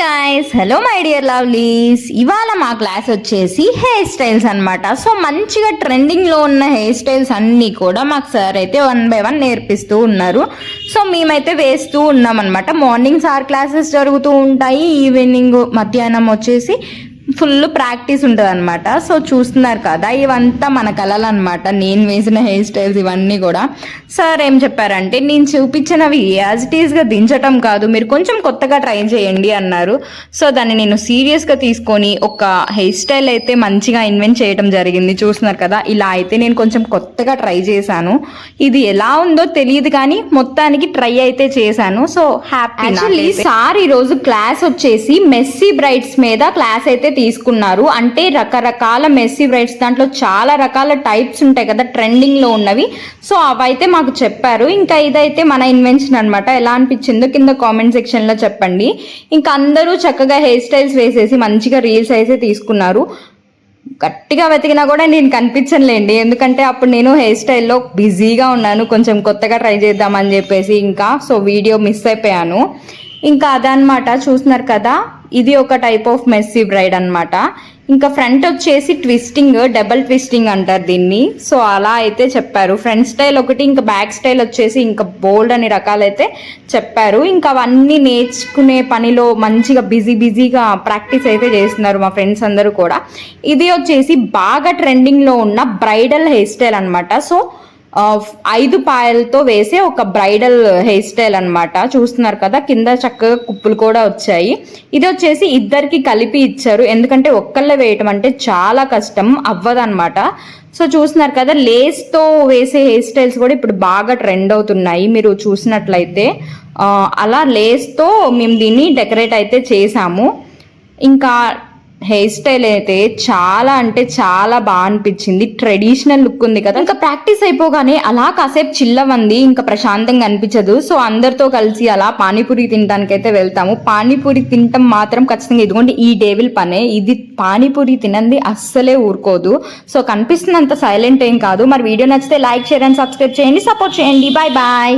Guys, hello my dear lovelies. ఇవాళ మా class వచ్చేసి హెయిర్ స్టైల్స్ అనమాట. సో మంచిగా ట్రెండింగ్లో ఉన్న హెయిర్ స్టైల్స్ అన్నీ కూడా మాకు సార్ అయితే 1 by 1 నేర్పిస్తూ ఉన్నారు. సో మేమైతే వేస్తూ ఉన్నాం అనమాట. మార్నింగ్ సార్ క్లాసెస్ జరుగుతూ ఉంటాయి, ఈవినింగ్ మధ్యాహ్నం వచ్చేసి ఫుల్ ప్రాక్టీస్ ఉంటుంది అనమాట. సో చూస్తున్నారు కదా, ఇవంతా మన కళలు అనమాట. నేను వేసిన హెయిర్ స్టైల్స్ ఇవన్నీ కూడా సార్ ఏం చెప్పారంటే, నేను చూపించినవి యాజ్ ఇట్ ఈస్గా దించటం కాదు, మీరు కొంచెం కొత్తగా ట్రై చేయండి అన్నారు. సో దాన్ని నేను సీరియస్గా తీసుకొని ఒక హెయిర్ స్టైల్ అయితే మంచిగా ఇన్వెంట్ చేయడం జరిగింది. చూస్తున్నారు కదా, ఇలా అయితే నేను కొంచెం కొత్తగా ట్రై చేశాను. ఇది ఎలా ఉందో తెలియదు కానీ మొత్తానికి ట్రై అయితే చేశాను. So happy. యాక్చువల్లీ సార్ ఈరోజు క్లాస్ వచ్చేసి మెస్సీ బ్రైడ్స్ మీద క్లాస్ అయితే తీసుకున్నారు. అంటే రకరకాల మెస్సీ బ్రైడ్స్, దాంట్లో చాలా రకాల టైప్స్ ఉంటాయి కదా ట్రెండింగ్ లో ఉన్నవి. సో అవైతే మాకు చెప్పారు. ఇంకా ఇదైతే మన ఇన్వెన్షన్ అనమాట. ఎలా అనిపించిందో కింద కామెంట్ సెక్షన్ లో చెప్పండి. ఇంకా అందరూ చక్కగా హెయిర్ స్టైల్స్ వేసేసి మంచిగా రీల్స్ అయితే తీసుకున్నారు. గట్టిగా వెతికినా కూడా నేను కనిపించలేండి, ఎందుకంటే అప్పుడు నేను హెయిర్ స్టైల్లో బిజీగా ఉన్నాను, కొంచెం కొత్తగా ట్రై చేద్దామని చెప్పేసి. ఇంకా సో వీడియో మిస్ అయిపోయాను. ఇంకా అదనమాట. చూస్తున్నారు కదా, ఇది ఒక టైప్ ఆఫ్ మెస్సీ బ్రైడ్ అనమాట. ఇంకా ఫ్రంట్ వచ్చేసి ట్విస్టింగ్, డబల్ ట్విస్టింగ్ అంటారు దీన్ని. సో అలా అయితే చెప్పారు. ఫ్రంట్ స్టైల్ ఒకటి, ఇంకా బ్యాక్ స్టైల్ వచ్చేసి ఇంకా బోల్డ్ అని రకాలైతే చెప్పారు. ఇంకా అవన్నీ నేర్చుకునే పనిలో మంచిగా బిజీగా ప్రాక్టీస్ అయితే చేస్తున్నారు మా ఫ్రెండ్స్ అందరూ కూడా. ఇది వచ్చేసి బాగా ట్రెండింగ్లో ఉన్న బ్రైడల్ హెయిర్ స్టైల్ అనమాట. సో 5 పాయలతో వేసే ఒక బ్రైడల్ హెయిర్ స్టైల్ అనమాట. చూస్తున్నారు కదా, కింద చక్కగా కుప్పులు కూడా వచ్చాయి. ఇది వచ్చేసి ఇద్దరికి కలిపి ఇచ్చారు, ఎందుకంటే ఒక్కళ్ళే వేయటం అంటే చాలా కష్టం, అవ్వదన్నమాట. సో చూస్తున్నారు కదా, లేస్తో వేసే హెయిర్ స్టైల్స్ కూడా ఇప్పుడు బాగా ట్రెండ్ అవుతున్నాయి. మీరు చూసినట్లయితే అలా లేస్తో మేము దీన్ని డెకరేట్ అయితే చేసాము. ఇంకా హెయిర్ స్టైల్ అయితే చాలా అంటే చాలా బాగా అనిపించింది. ట్రెడిషనల్ లుక్ ఉంది కదా. ఇంకా ప్రాక్టీస్ అయిపోగానే అలా కాసేపు చిల్లవంది, ఇంకా ప్రశాంతంగా అనిపించదు. సో అందరితో కలిసి అలా పానీపూరి తినడానికి అయితే వెళ్తాము. పానీపూరి తినటం మాత్రం ఖచ్చితంగా, ఇదిగోండి ఈ డేవిల్ పనే ఇది. పానీపూరి తినంది అస్సలే ఊరుకోదు. సో కనిపిస్తున్నంత సైలెంట్ ఏం కాదు. మరి వీడియో నచ్చితే లైక్, షేర్ అండ్ సబ్స్క్రైబ్ చేయండి, సపోర్ట్ చేయండి. Bye bye.